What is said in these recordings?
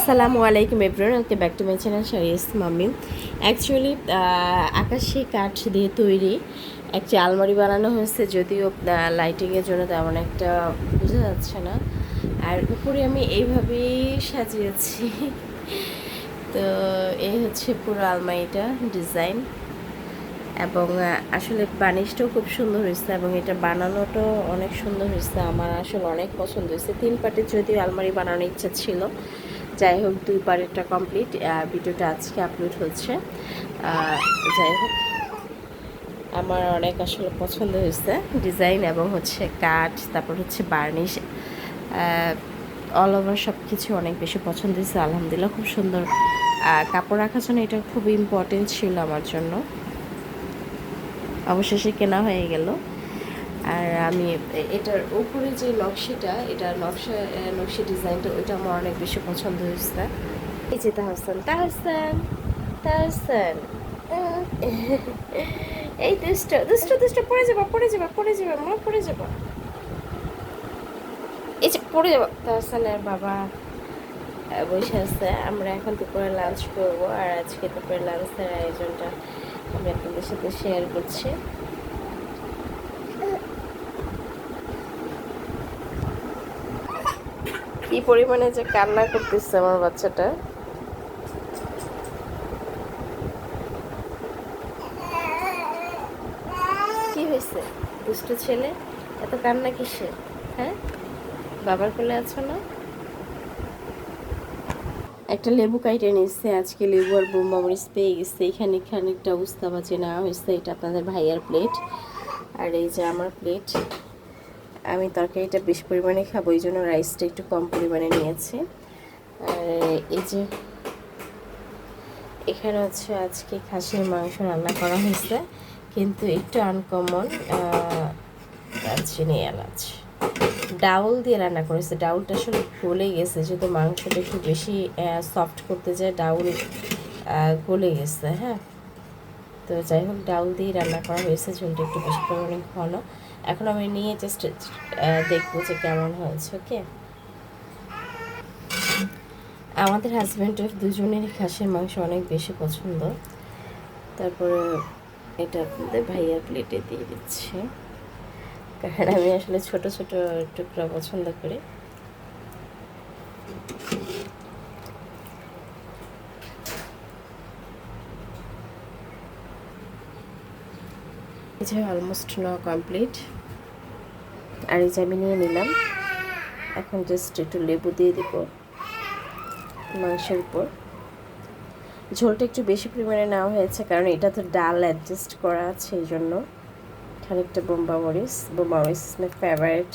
আসসালামু আলাইকুম everyone, welcome back to my channel Shariya's mummy. Actually আকাশি কাঠ দিয়ে তৈরি একটি আলমারি বানানো হয়েছে, যদিও লাইটিংয়ের জন্য তেমন একটা বোঝা যাচ্ছে না। আর উপরে আমি এইভাবেই সাজিয়েছি। তো এই হচ্ছে পুরো আলমারিটা ডিজাইন, এবং আসলে বানিশটাও খুব সুন্দর হয়েছে এবং এটা বানানোটাও অনেক সুন্দর হয়েছে। আমার আসলে অনেক পছন্দ হয়েছে। 3 পার্টের যদিও আলমারি বানানোর ইচ্ছা ছিল, যাই হোক 2 পার্টেরটা কমপ্লিট। ভিডিওটা আজকে আপলোড হচ্ছে। যাই হোক আমার অনেক আসলে পছন্দ হয়েছে ডিজাইন এবং হচ্ছে কাঠ, তারপর হচ্ছে বার্নিশ, অল ওভার সব কিছু অনেক বেশি পছন্দ হয়েছে। আলহামদুলিল্লাহ খুব সুন্দর। কাপড় রাখার জন্য এটা খুব ইম্পর্টেন্ট ছিল আমার জন্য, অবশেষে কেনা হয়ে গেল। আর আমি এটার উপরে যে নকশিটা, এটা নকশি ডিজাইনটা, ওইটা আমার অনেক বেশি পছন্দ হয়েছে। এই যে তাহসান তাহসান তাহসান, এই দুষ্ট দুষ্ট দুষ্ট, পড়ে যাবা পড়ে যাবা পড়ে যাবা মা, পড়ে যাবা, এই যে পড়ে যাবা। তাহসানের বাবা বসে আছে। আমরা এখন দুপুরে লাঞ্চ করবো, আর আজকে দুপুরে লাঞ্চের আয়োজনটা আমি আপনাদের সাথে শেয়ার করছি। কি পরিমাণে যে কান্না করতেছে আমার বাচ্চাটা। কি হয়েছে দুষ্ট ছেলে, এত কান্না কিসে? হ্যাঁ, বাবার কোলে আছো না? একটা লেবু কাইটে নিচ্ছে আজকে, লেবু আর বোম্বা মরিচ পেয়ে গেছে। এখানে খানিকটা উস্তাবাজি নেওয়া হয়েছে। এটা আপনাদের ভাইয়ার প্লেট, আর এই যে আমার প্লেট। আমি তরকারিটা বেশ পরিমাণে খাবো, এই জন্য রাইসটা একটু কম পরিমাণে নিয়েছি। আর এই যে এখানে হচ্ছে আজকে খাসির মাংস রান্না করা হয়েছে, কিন্তু একটু আনকমন। দারচিনি, এলাচ, ডাউল দিয়ে রান্না করেছে। ডাউলটা আসলে গলে গেছে, যেহেতু মাংসটা একটু বেশি সফট করতে যায়, ডাউল গলে গেছে। হ্যাঁ, তো যাই হোক ডাউল দিয়ে রান্না করা হয়েছে, ঝোলটা একটু বেশি পরিমাণে ঘন। এখন আমি নিয়ে জাস্ট দেখবো যে কেমন হয়েছে। ওকে, আমাদের হাজব্যান্ড ওয়াইফ দুজনেরই খাসির মাংস অনেক বেশি পছন্দ। তারপরে এটা আপনাদের ভাইয়ার প্লেটে দিয়ে দিচ্ছি, কারণ আমি আসলে ছোট ছোট টুকরা পছন্দ করি। এই যে অলমোস্ট নেওয়া কমপ্লিট, আর এই যে আমি নিয়ে নিলাম। এখন জাস্ট একটু লেবু দিয়ে দিব মাংসের উপর। ঝোলটা একটু বেশি পরিমাণে নেওয়া হয়েছে, কারণ এটা তো ডাল অ্যাডজাস্ট করা আছে, এই জন্য। খানিকটা বোম্বা মরিচ is my favourite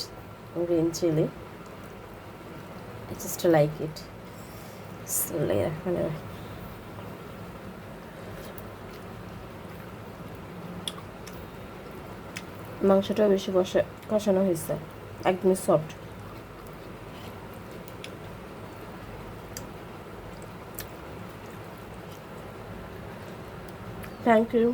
green chilli, I just like it. মাংসটা বেশি কষানো হয়েছে, একদমই সফট। Thank you.